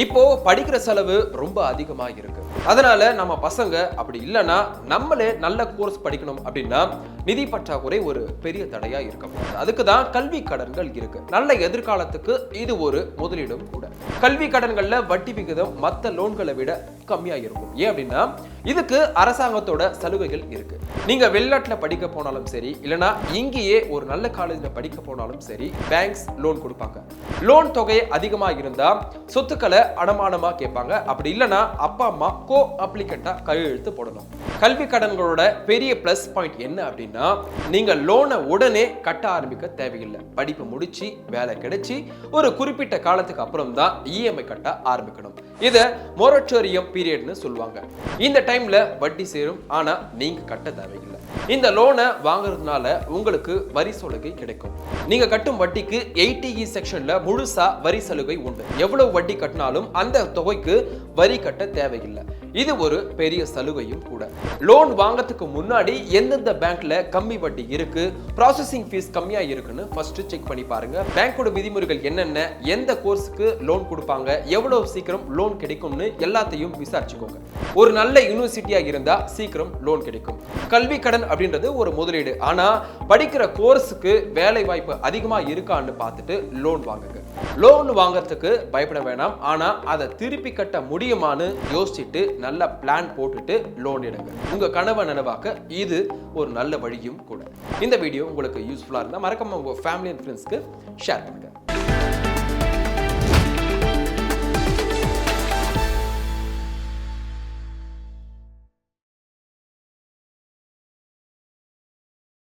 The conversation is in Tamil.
இப்போ படிக்கிற செலவு ரொம்ப அதிகமா இருக்கு. அதனால நம்ம பசங்க அப்படி இல்லைன்னா நம்மளே நல்ல கோர்ஸ் படிக்கணும் அப்படின்னா நிதி பற்றாக்குறை ஒரு பெரிய தடையா இருக்க போகுது. அதுக்கு தான் கல்வி கடன்கள் இருக்கு. நல்ல எதிர்காலத்துக்கு இது ஒரு முதலீடும் கூட. கல்வி கடன்கள்ல வட்டி விகிதம் மற்ற லோன்களை விட கம்மியா இருக்கும். ஏன் அப்படின்னா இதுக்கு அரசாங்கத்தோட சலுகைகள் இருக்கு. நீங்க வெளிநாட்டுல படிக்க போனாலும் சரி, இல்லைன்னா இங்கேயே ஒரு நல்ல காலேஜ்ல படிக்க போனாலும் சரி, பேங்க்ஸ் லோன் கொடுப்பாங்க. லோன் தொகை அதிகமா இருந்தா சொத்துக்களை அடமானமா கேட்பாங்க. அப்படி இல்லைன்னா அப்பா அம்மா கோ அப்ளிகண்டா கையெழுத்து போடணும். கல்வி கடன்களோட பெரிய பிளஸ் பாயிண்ட் என்ன அப்படின்னா நீங்க லோனை உடனே கட்ட ஆரம்பிக்க தேவையில்லை. படிப்பு முடிச்சு வேலை கிடைச்சி ஒரு குறிப்பிட்ட காலத்துக்கு அப்புறம் தான் இஎம்ஐ கட்ட ஆரம்பிக்கணும். இத மொரட்டோரியம் பீரியட்னு சொல்லுவாங்க. இந்த டைம்ல வட்டி சேரும், ஆனா நீங்க கட்ட தேவையில்லை. இந்த லோனை வாங்குறதுனால உங்களுக்கு வரி சலுகை கிடைக்கும். நீங்க கட்டும் வட்டிக்கு 80E செக்ஷன்ல முழுசா வரி சலுகை உண்டு. எவ்வளவு வட்டி கட்டினாலும் அந்த தொகைக்கு வரி கட்ட தேவையில்லை. இது ஒரு பெரிய சலுகையும் கூட. லோன் வாங்கறதுக்கு முன்னாடி எந்தெந்த பேங்க்ல கம்மி வட்டி இருக்கு, ப்ராசஸிங் ஃபீஸ் கம்மியா இருக்குன்னு ஃபர்ஸ்ட் செக் பண்ணி பாருங்க. பேங்கோட விதிமுறைகள் என்னென்ன, எந்த கோர்ஸ்க்கு லோன் கொடுப்பாங்க, எவ்வளவு சீக்கிரம் லோன் கிடைக்கும்னு எல்லாத்தையும் விசாரிச்சுக்கோங்க. ஒரு நல்ல யூனிவர்சிட்டியா இருந்தா சீக்கிரம் லோன் கிடைக்கும். கல்வி கடன் அப்படின்றது ஒரு முதலீடு. ஆனா படிக்கிற கோர்ஸுக்கு வேலை வாய்ப்பு அதிகமா இருக்கான்னு பார்த்துட்டு லோன் வாங்குங்க. லோன் வாங்கறதுக்கு பயப்பட வேணாம். ஆனா அதை திருப்பி கட்ட முடியுமான்னு யோசிச்சுட்டு நல்ல பிளான் போட்டுட்டு லோன் எடுங்க. உங்க கனவை நனவாக்க இது ஒரு நல்ல வழியும் கூட. இந்த வீடியோ உங்களுக்கு யூஸ்ஃபுல்லா இருந்தா மறக்காம உங்க ஃபேமிலி அண்ட் ஃப்ரெண்ட்ஸ்க்கு ஷேர் பண்ணுங்க.